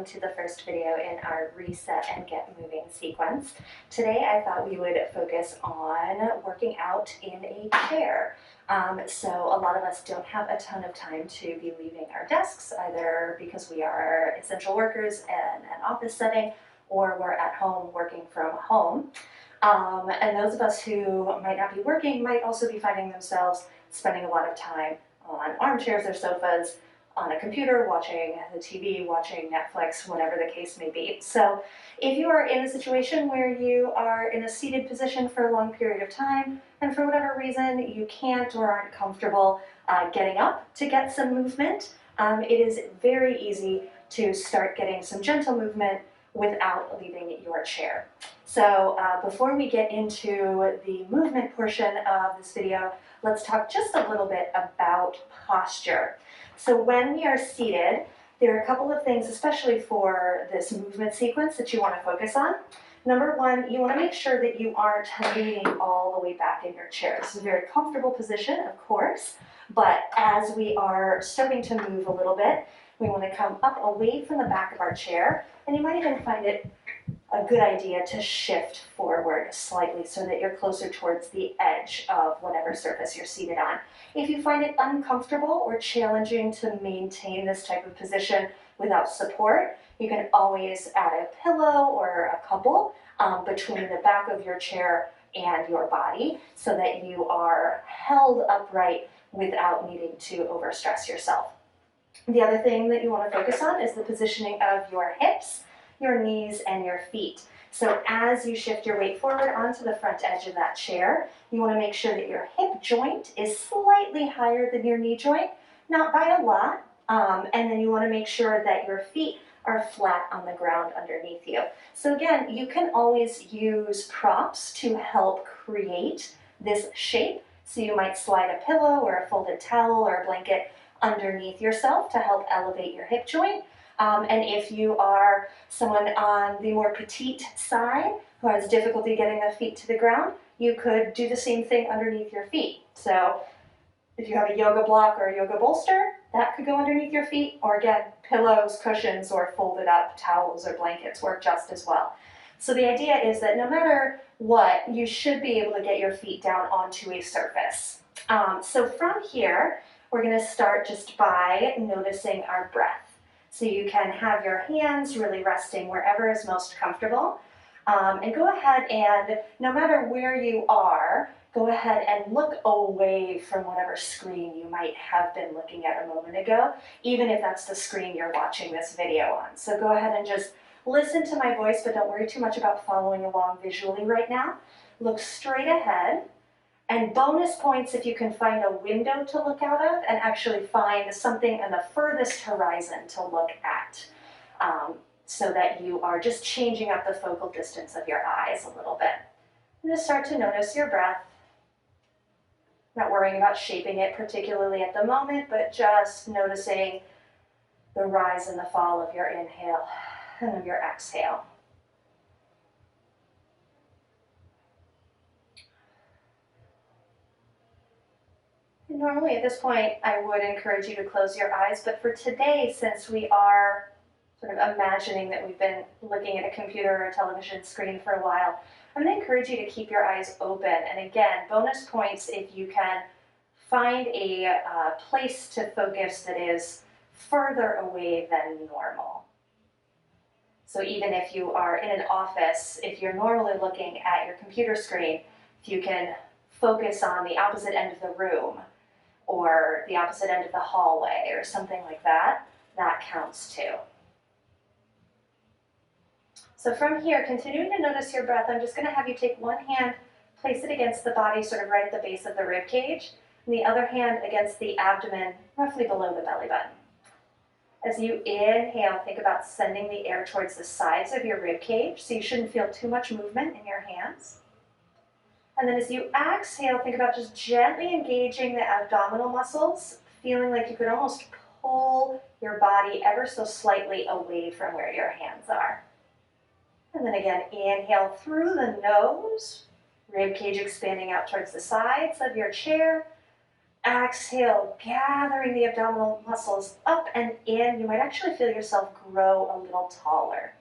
welcome to the first video in our Reset and Get Moving sequence. Today I thought we would focus on working out in a chair. So a lot of us don't have a ton of time to be leaving our desks, either because we are essential workers in an office setting or we're at home working from home. And those of us who might not be working might also be finding themselves spending a lot of time on armchairs or sofas, on a computer, watching the TV, watching Netflix, whatever the case may be. So if you are in a situation where you are in a seated position for a long period of time, and for whatever reason you can't or aren't comfortable getting up to get some movement, it is very easy to start getting some gentle movement without leaving your chair. So before we get into the movement portion of this video, let's talk just a little bit about posture. So when we are seated, there are a couple of things, especially for this movement sequence, that you want to focus on. Number one, you want to make sure that you aren't leaning all the way back in your chair. This is a very comfortable position, of course, but as we are starting to move a little bit, we want to come up away from the back of our chair, and you might even find it a good idea to shift forward slightly so that you're closer towards the edge of whatever surface you're seated on. If you find it uncomfortable or challenging to maintain this type of position without support, you can always add a pillow or a couple between the back of your chair and your body so that you are held upright without needing to overstress yourself. The other thing that you want to focus on is the positioning of your hips, your knees, and your feet. So as you shift your weight forward onto the front edge of that chair, you want to make sure that your hip joint is slightly higher than your knee joint, not by a lot, and then you want to make sure that your feet are flat on the ground underneath you. So again, you can always use props to help create this shape. So you might slide a pillow or a folded towel or a blanket underneath yourself to help elevate your hip joint. And if you are someone on the more petite side who has difficulty getting their feet to the ground, you could do the same thing underneath your feet. So if you have a yoga block or a yoga bolster, that could go underneath your feet, or again, pillows, cushions, or folded up towels or blankets work just as well. So the idea is that no matter what, you should be able to get your feet down onto a surface. So from here, we're going to start just by noticing our breath. So you can have your hands really resting wherever is most comfortable. And go ahead and, no matter where you are, go ahead and look away from whatever screen you might have been looking at a moment ago, even if that's the screen you're watching this video on. So go ahead and just listen to my voice, but don't worry too much about following along visually right now. Look straight ahead. And bonus points if you can find a window to look out of and actually find something on the furthest horizon to look at, so that you are just changing up the focal distance of your eyes a little bit. And just start to notice your breath. Not worrying about shaping it particularly at the moment, but just noticing the rise and the fall of your inhale and of your exhale. Normally at this point, I would encourage you to close your eyes, but for today, since we are sort of imagining that we've been looking at a computer or a television screen for a while, I'm going to encourage you to keep your eyes open. And again, bonus points if you can find a place to focus that is further away than normal. So even if you are in an office, if you're normally looking at your computer screen, if you can focus on the opposite end of the room, or the opposite end of the hallway, or something like that, that counts too. So from here, continuing to notice your breath, I'm just going to have you take one hand, place it against the body, sort of right at the base of the rib cage, and the other hand against the abdomen, roughly below the belly button. As you inhale, think about sending the air towards the sides of your rib cage, so you shouldn't feel too much movement in your hands. And then as you exhale, think about just gently engaging the abdominal muscles, feeling like you could almost pull your body ever so slightly away from where your hands are. And then again, inhale through the nose, rib cage expanding out towards the sides of your chair. Exhale, gathering the abdominal muscles up and in. You might actually feel yourself grow a little taller.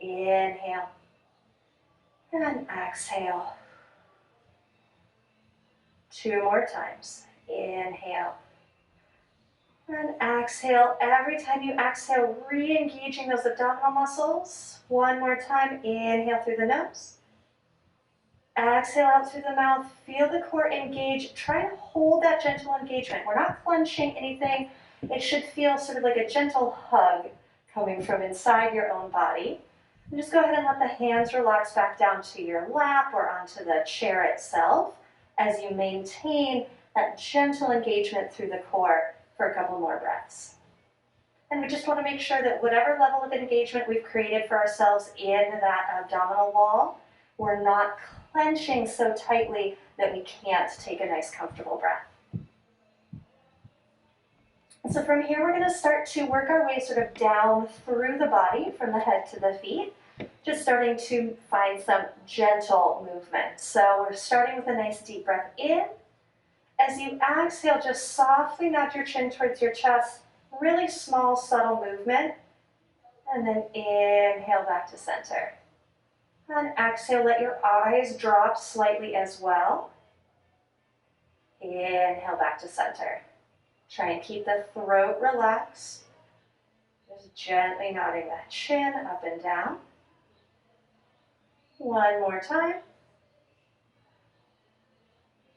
Inhale and exhale. 2 more times. Inhale and exhale. Every time you exhale, re-engaging those abdominal muscles. 1 more time. Inhale through the nose. Exhale out through the mouth. Feel the core engage. Try to hold that gentle engagement. We're not clenching anything. It should feel sort of like a gentle hug coming from inside your own body. And just go ahead and let the hands relax back down to your lap or onto the chair itself as you maintain that gentle engagement through the core for a couple more breaths. And we just want to make sure that whatever level of engagement we've created for ourselves in that abdominal wall, we're not clenching so tightly that we can't take a nice comfortable breath. And so from here, we're going to start to work our way sort of down through the body from the head to the feet, just starting to find some gentle movement. So we're starting with a nice deep breath in. As you exhale, just softly nod your chin towards your chest, really small, subtle movement. And then inhale back to center. And exhale, let your eyes drop slightly as well. Inhale back to center. Try and keep the throat relaxed. Just gently nodding that chin up and down. 1 more time.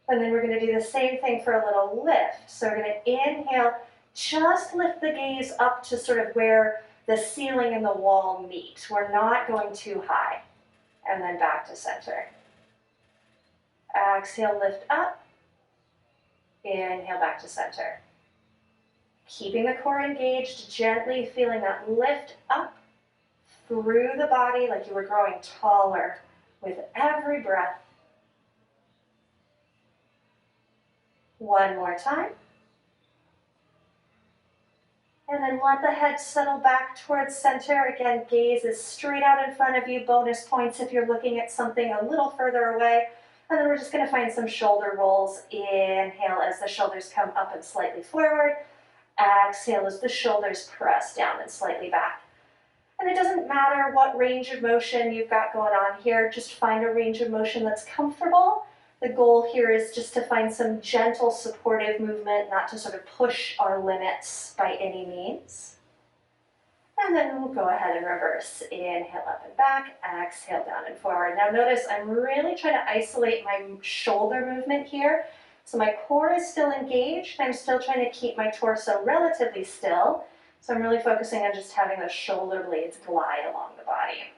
And then we're going to do the same thing for a little lift. So we're going to inhale, just lift the gaze up to sort of where the ceiling and the wall meet. We're not going too high. And then back to center. Exhale, lift up. Inhale, back to center. Keeping the core engaged, gently feeling that lift up through the body like you were growing taller with every breath. 1 more time. And then let the head settle back towards center. Again, gaze is straight out in front of you. Bonus points if you're looking at something a little further away. And then we're just going to find some shoulder rolls. Inhale as the shoulders come up and slightly forward. Exhale as the shoulders press down and slightly back. And it doesn't matter what range of motion you've got going on here. Just find a range of motion that's comfortable. The goal here is just to find some gentle supportive movement, not to sort of push our limits by any means. And then we'll go ahead and reverse. Inhale up and back, exhale down and forward. Now notice I'm really trying to isolate my shoulder movement here. So my core is still engaged. I'm still trying to keep my torso relatively still. So I'm really focusing on just having the shoulder blades glide along the body.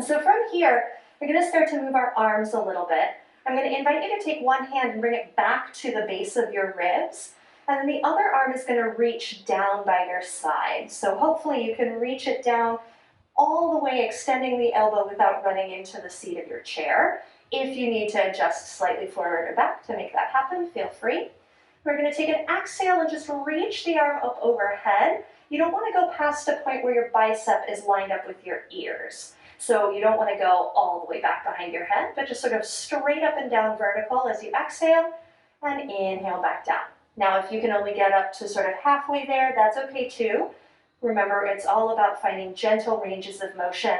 So from here, we're going to start to move our arms a little bit. I'm going to invite you to take one hand and bring it back to the base of your ribs. And then the other arm is going to reach down by your side. So hopefully you can reach it down all the way, extending the elbow without running into the seat of your chair. If you need to adjust slightly forward or back to make that happen, feel free. We're going to take an exhale and just reach the arm up overhead. You don't want to go past a point where your bicep is lined up with your ears. So you don't want to go all the way back behind your head, but just sort of straight up and down vertical as you exhale and inhale back down. Now, if you can only get up to sort of halfway there, that's okay too. Remember, it's all about finding gentle ranges of motion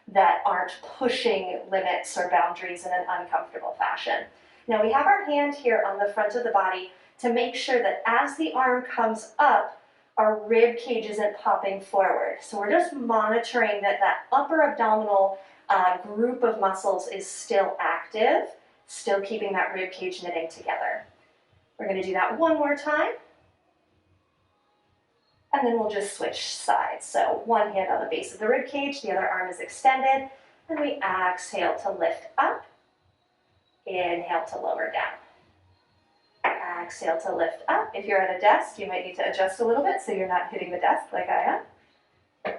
that aren't pushing limits or boundaries in an uncomfortable fashion. Now, we have our hand here on the front of the body to make sure that as the arm comes up, our rib cage isn't popping forward. So we're just monitoring that that upper abdominal group of muscles is still active, still keeping that rib cage knitting together. We're going to do that one more time. And then we'll just switch sides. So one hand on the base of the rib cage, the other arm is extended, and we exhale to lift up, inhale to lower down. Exhale to lift up. If you're at a desk, you might need to adjust a little bit so you're not hitting the desk like I am.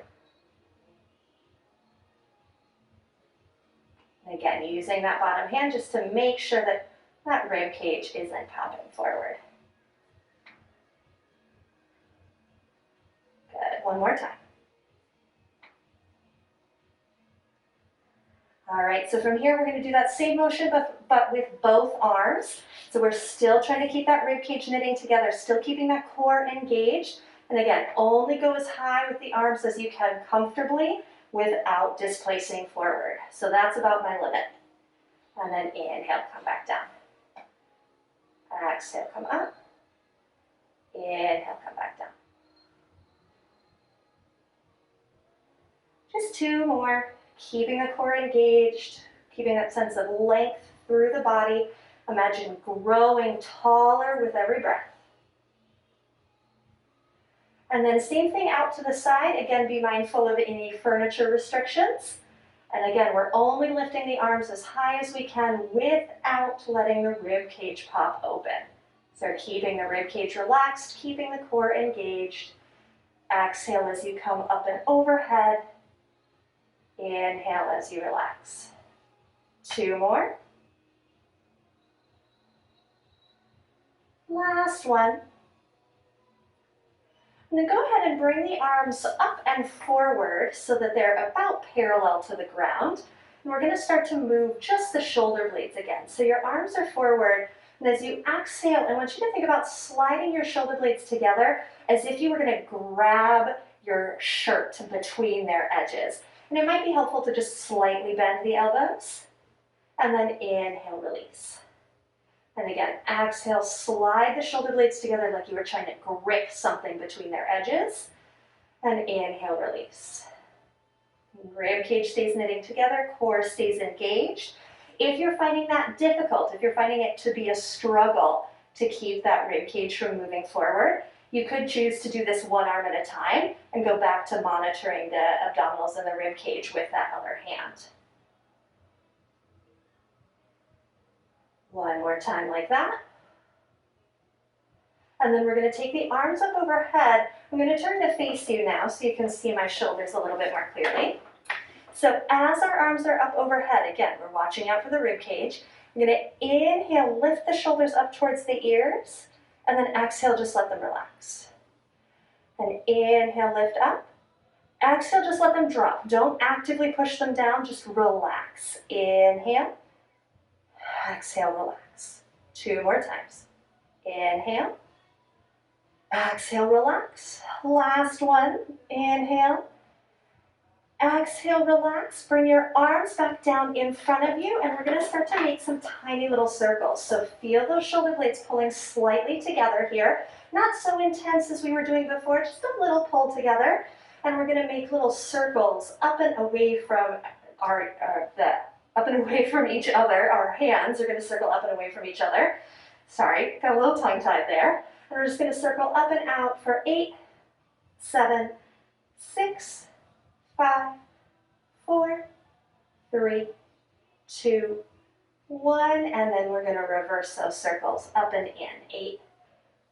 And again, using that bottom hand just to make sure that that rib cage isn't popping forward. Good. One more time. All right, so from here we're going to do that same motion but with both arms. So we're still trying to keep that rib cage knitting together, still keeping that core engaged. And again, only go as high with the arms as you can comfortably without displacing forward. So that's about my limit. And then inhale, come back down. Exhale, come up. Inhale, come back down. Just two more. Keeping the core engaged, keeping that sense of length through the body. Imagine growing taller with every breath. And then same thing out to the side. Again, be mindful of any furniture restrictions. And again, we're only lifting the arms as high as we can without letting the rib cage pop open. So keeping the rib cage relaxed, keeping the core engaged. Exhale as you come up and overhead. Inhale as you relax. Two more. Last one. And then go ahead and bring the arms up and forward so that they're about parallel to the ground. And we're going to start to move just the shoulder blades again. So your arms are forward, and as you exhale, I want you to think about sliding your shoulder blades together as if you were going to grab your shirt between their edges. And it might be helpful to just slightly bend the elbows, and then inhale, release. And again, exhale, slide the shoulder blades together like you were trying to grip something between their edges, and inhale, release. Rib cage stays knitting together, core stays engaged. If you're finding that difficult, if you're finding it to be a struggle to keep that rib cage from moving forward, you could choose to do this one arm at a time and go back to monitoring the abdominals and the rib cage with that other hand. One more time like that. And then we're going to take the arms up overhead. I'm going to turn to face you now so you can see my shoulders a little bit more clearly. So as our arms are up overhead, again, we're watching out for the rib cage. I'm going to inhale, lift the shoulders up towards the ears, and then exhale, just let them relax. And inhale, lift up. Exhale, just let them drop. Don't actively push them down, just relax. Inhale. Exhale, relax. Two more times. Inhale. Exhale, relax. Last one. Inhale. Exhale, relax. Bring your arms back down in front of you, and we're going to start to make some tiny little circles. So feel those shoulder blades pulling slightly together here. Not so intense as we were doing before, just a little pull together. And we're going to make little circles up and away from each other. Our hands are going to circle up and away from each other. Sorry, got a little tongue-tied there. And we're just going to circle up and out for 8, 7, 6, 5, 4, 3, 2, 1, and then we're going to reverse those circles up and in. 8,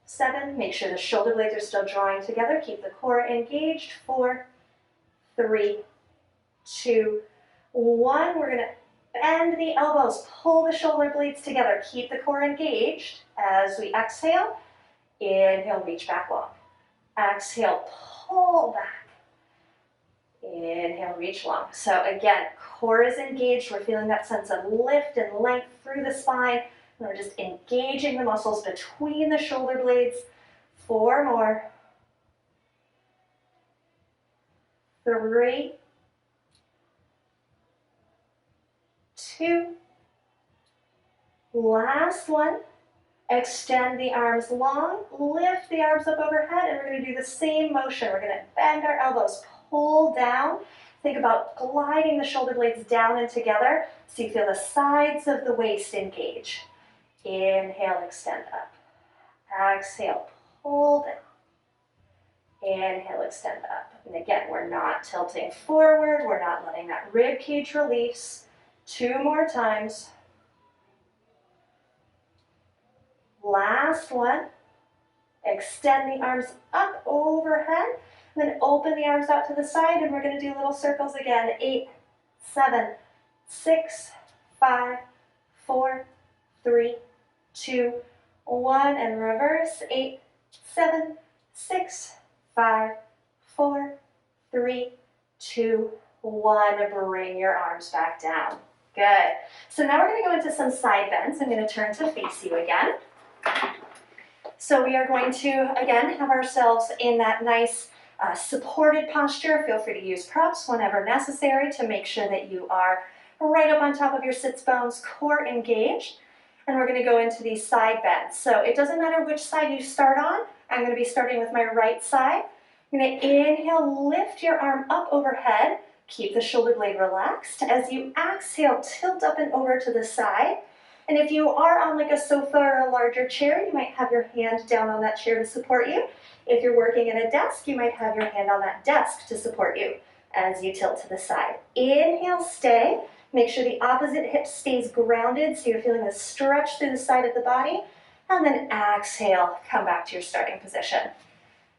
7, make sure the shoulder blades are still drawing together. Keep the core engaged. 4, 3, 2, 1. We're going to bend the elbows, pull the shoulder blades together. Keep the core engaged. As we exhale, inhale, reach back long. Exhale, pull back. Inhale, reach long. So again, core is engaged. We're feeling that sense of lift and length through the spine. And we're just engaging the muscles between the shoulder blades. 4 more. 3, 2. Last one. Extend the arms long. Lift the arms up overhead, and we're going to do the same motion. We're going to bend our elbows, pull down. Think about gliding the shoulder blades down and together so you feel the sides of the waist engage. Inhale, extend up. Exhale, pull down. Inhale, extend up. And again, we're not tilting forward. We're not letting that rib cage release. 2 more times. Last one. Extend the arms up overhead. And then open the arms out to the side, and we're going to do little circles again. 8, 7, 6, 5, 4, 3, 2, 1, and reverse. 8, 7, 6, 5, 4, 3, 2, 1, bring your arms back down. Good. So now we're going to go into some side bends. I'm going to turn to face you again. So we are going to, again, have ourselves in that nice supported posture. Feel free to use props whenever necessary to make sure that you are right up on top of your sits bones, core engaged. And we're going to go into these side bends. So it doesn't matter which side you start on. I'm going to be starting with my right side. I'm going to inhale, lift your arm up overhead. Keep the shoulder blade relaxed. As you exhale, tilt up and over to the side. And if you are on like a sofa or a larger chair, you might have your hand down on that chair to support you. If you're working at a desk, you might have your hand on that desk to support you as you tilt to the side. Inhale, stay. Make sure the opposite hip stays grounded so you're feeling a stretch through the side of the body. And then exhale, come back to your starting position.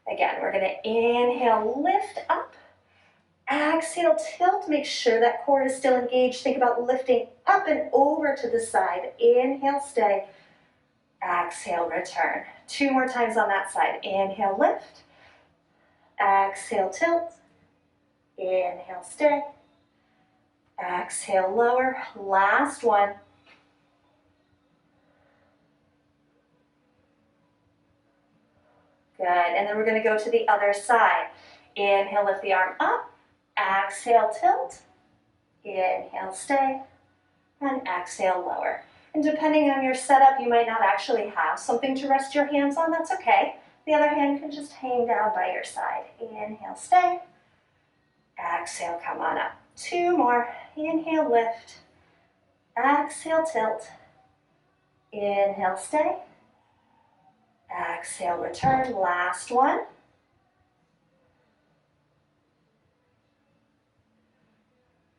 Again, we're going to inhale, lift up. Exhale, tilt. Make sure that core is still engaged. Think about lifting up and over to the side. Inhale, stay. Exhale, return. 2 more times on that side. Inhale, lift. Exhale, tilt. Inhale, stay. Exhale, lower. Last one. Good. And then we're going to go to the other side. Inhale, lift the arm up. Exhale, tilt. Inhale, stay. And exhale, lower. And depending on your setup, you might not actually have something to rest your hands on. That's okay. The other hand can just hang down by your side. Inhale, stay. Exhale, come on up. 2 more. Inhale, lift. Exhale, tilt. Inhale, stay. Exhale, return. Last one.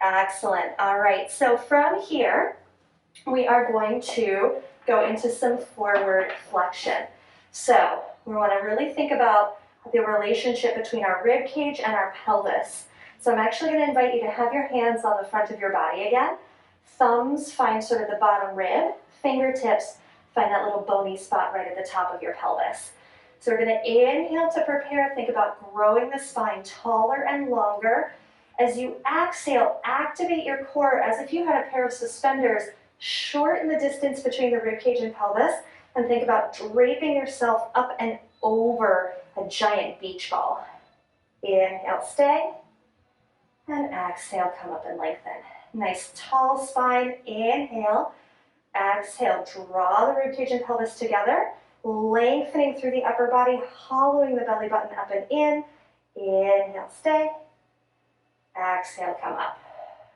Excellent. All right, so from here, we are going to go into some forward flexion. So we want to really think about the relationship between our rib cage and our pelvis. So I'm actually going to invite you to have your hands on the front of your body again. Thumbs find sort of the bottom rib. Fingertips find that little bony spot right at the top of your pelvis. So we're going to inhale to prepare. Think about growing the spine taller and longer. As you exhale, activate your core as if you had a pair of suspenders. Shorten the distance between the ribcage and pelvis, and think about draping yourself up and over a giant beach ball. Inhale, stay, and exhale, come up and lengthen. Nice tall spine. Inhale, exhale, draw the ribcage and pelvis together, lengthening through the upper body, hollowing the belly button up and in. Inhale, stay. Exhale, come up.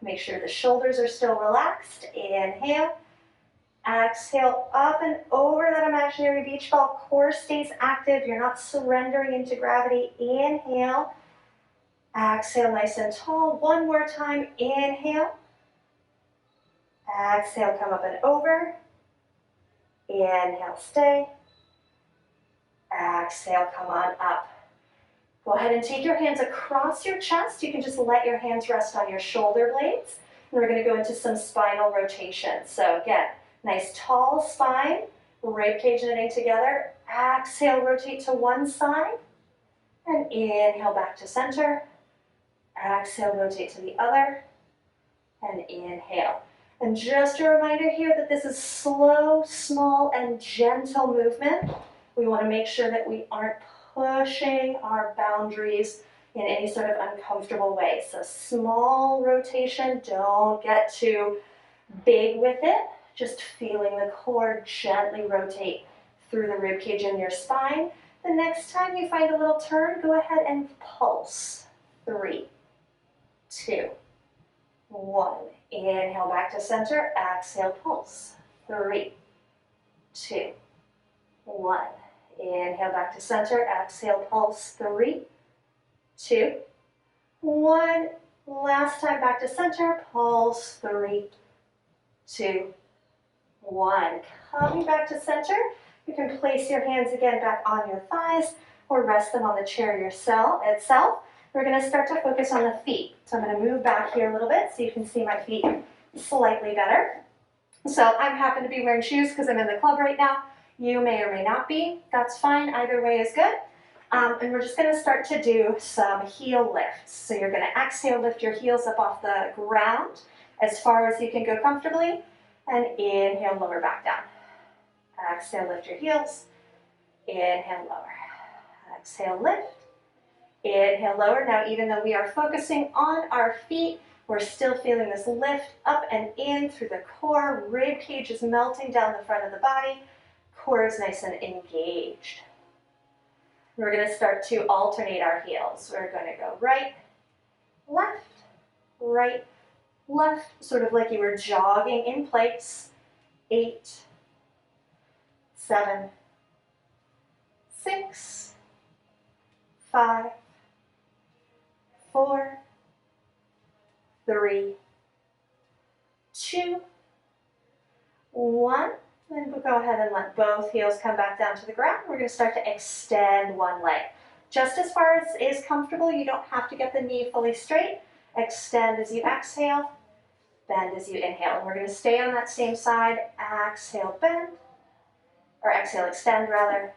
Make sure the shoulders are still relaxed. Inhale. Exhale, up and over that imaginary beach ball. Core stays active. You're not surrendering into gravity. Inhale. Exhale, nice and tall. 1 more time. Inhale. Exhale, come up and over. Inhale, stay. Exhale, come on up. Go ahead and take your hands across your chest. You can just let your hands rest on your shoulder blades. And we're going to go into some spinal rotation. So again, nice tall spine, rib cage knitting together. Exhale, rotate to one side. And inhale back to center. Exhale, rotate to the other. And inhale. And just a reminder here that this is slow, small, and gentle movement. We want to make sure that we aren't pushing our boundaries in any sort of uncomfortable way. So small rotation, don't get too big with it. Just feeling the core gently rotate through the rib cage and your spine. The next time you find a little turn, go ahead and pulse. 3, 2, 1. Inhale back to center, exhale, pulse. 3, 2, 1. Inhale back to center, exhale, pulse. 3, 2, 1. Last time back to center, pulse. 3, 2, 1. Coming back to center, you can place your hands again back on your thighs or rest them on the chair itself. We're going to start to focus on the feet. So I'm going to move back here a little bit so you can see my feet slightly better. So I happen to be wearing shoes because I'm in the club right now. You may or may not be. That's fine. Either way is good. And we're just gonna start to do some heel lifts. So you're gonna exhale, lift your heels up off the ground as far as you can go comfortably, and inhale, lower back down. Exhale, lift your heels. Inhale, lower. Exhale, lift. Inhale, lower. Now, even though we are focusing on our feet, we're still feeling this lift up and in through the core. Rib cage is melting down the front of the body. Core is nice and engaged. We're going to start to alternate our heels. We're going to go right, left, sort of like you were jogging in place. 8, 7, 6, 5, 4, 3, 2, 1. Then we'll go ahead and let both heels come back down to the ground. We're going to start to extend one leg. Just as far as is comfortable, you don't have to get the knee fully straight. Extend as you exhale, bend as you inhale. And we're going to stay on that same side. Exhale, bend, or exhale, extend rather.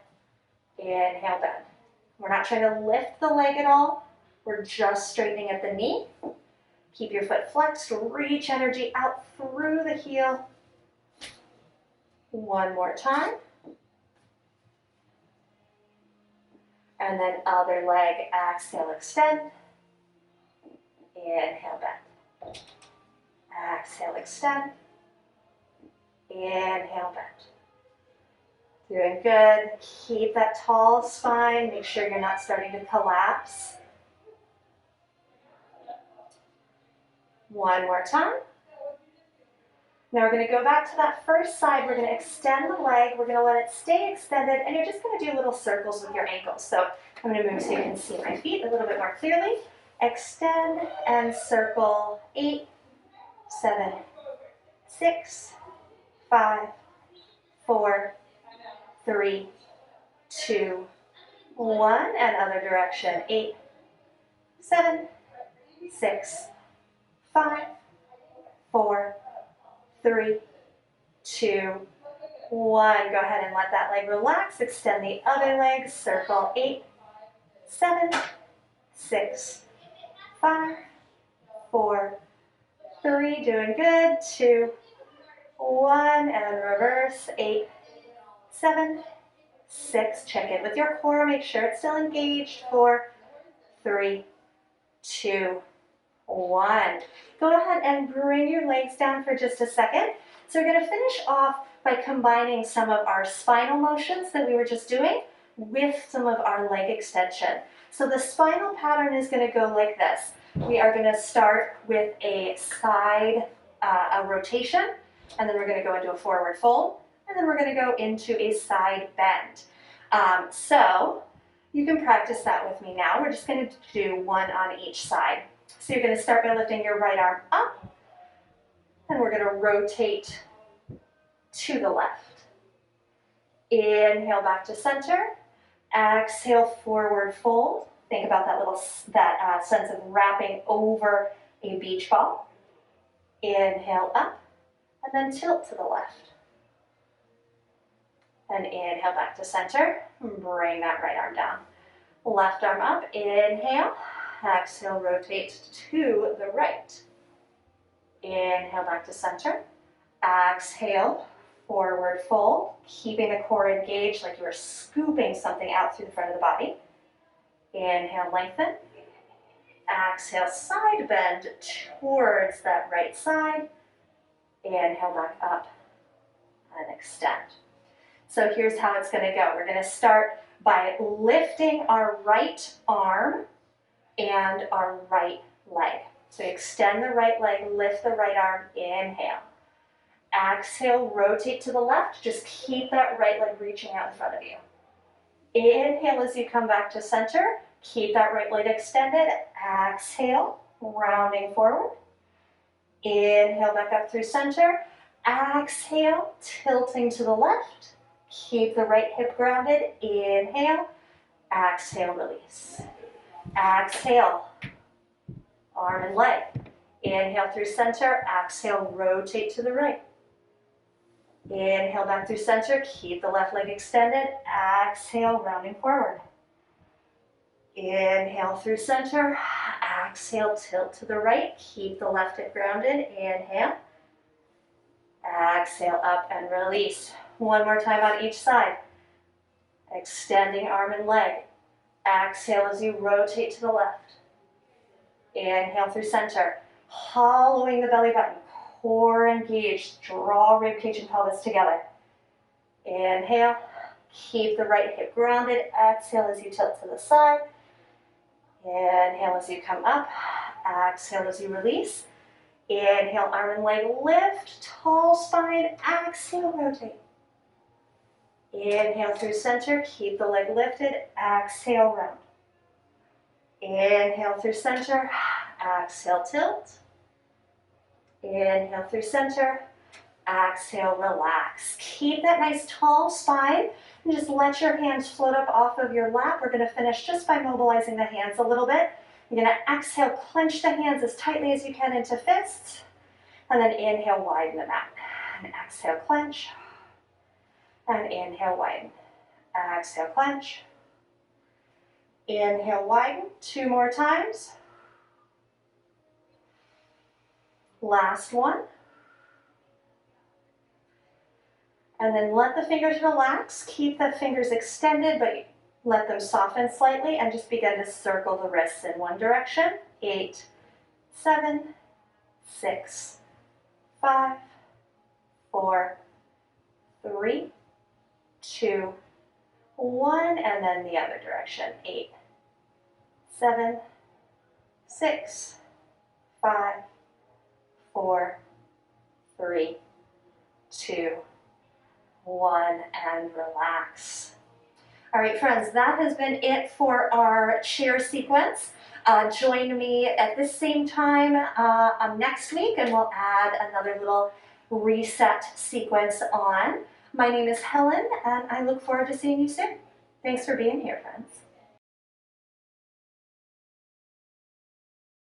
Inhale, bend. We're not trying to lift the leg at all. We're just straightening at the knee. Keep your foot flexed, reach energy out through the heel. One more time. And then other leg, exhale, extend. Inhale, bend. Exhale, extend. Inhale, bend. Doing good. Keep that tall spine. Make sure you're not starting to collapse. One more time. Now we're going to go back to that first side. We're going to extend the leg. We're going to let it stay extended, and you're just going to do little circles with your ankles. So I'm going to move so you can see my feet a little bit more clearly. Extend and circle. 8, 7, 6, 5, 4, 3, 2, 1. And other direction. 8, 7, 6, 5, 4, 3, 2, 1. Go ahead and let that leg relax. Extend the other leg. Circle. 8, 7, 6, 5, 4, 3. Doing good. 2, 1. And reverse. 8, 7, 6. Check in with your core. Make sure it's still engaged. 4, 3, 2, 1. Go ahead and bring your legs down for just a second. So we're going to finish off by combining some of our spinal motions that we were just doing with some of our leg extension. So the spinal pattern is going to go like this. We are going to start with a side a rotation, and then we're going to go into a forward fold, and then we're going to go into a side bend. So you can practice that with me now. We're just going to do one on each side. So you're going to start by lifting your right arm up, and we're going to rotate to the left. Inhale back to center. Exhale, forward fold. Think about that sense of wrapping over a beach ball. Inhale up, and then tilt to the left. And inhale back to center. Bring that right arm down. Left arm up. Inhale. Exhale, rotate to the right. Inhale back to center. Exhale, forward fold, keeping the core engaged like you are scooping something out through the front of the body. Inhale, lengthen. Exhale, side bend towards that right side. Inhale, back up and extend. So here's how it's going to go. We're going to start by lifting our right arm and our right leg. So extend the right leg, lift the right arm, inhale. Exhale, rotate to the left. Just keep that right leg reaching out in front of you. Inhale as you come back to center. Keep that right leg extended. Exhale, rounding forward. Inhale back up through center. Exhale, tilting to the left. Keep the right hip grounded. Inhale. Exhale, release. Exhale, arm and leg. Inhale through center. Exhale, rotate to the right. Inhale back through center. Keep the left leg extended. Exhale, rounding forward. Inhale through center. Exhale, tilt to the right. Keep the left hip grounded. Inhale. Exhale, up and release. One more time on each side. Extending arm and leg. Exhale as you rotate to the left. Inhale through center. Hollowing the belly button. Core engaged. Draw rib cage and pelvis together. Inhale. Keep the right hip grounded. Exhale as you tilt to the side. Inhale as you come up. Exhale as you release. Inhale, arm and leg lift. Tall spine. Exhale, rotate. Inhale through center. Keep the leg lifted. Exhale, round. Inhale through center. Exhale, tilt. Inhale through center. Exhale, relax. Keep that nice tall spine. And just let your hands float up off of your lap. We're going to finish just by mobilizing the hands a little bit. You're going to exhale, clench the hands as tightly as you can into fists. And then inhale, widen them out. And exhale, clench. And inhale, widen. Exhale, clench. Inhale, widen. 2 more times. Last one. And then let the fingers relax. Keep the fingers extended, but let them soften slightly and just begin to circle the wrists in one direction. 8, 7, 6, 5, 4, 3, 2, 1, and then the other direction. 8, 7, 6, 5, 4, 3, 2, 1, and relax. All right, friends, that has been it for our chair sequence. Join me at this same time next week, and we'll add another little reset sequence on. My name is Helen, and I look forward to seeing you soon. Thanks for being here, friends.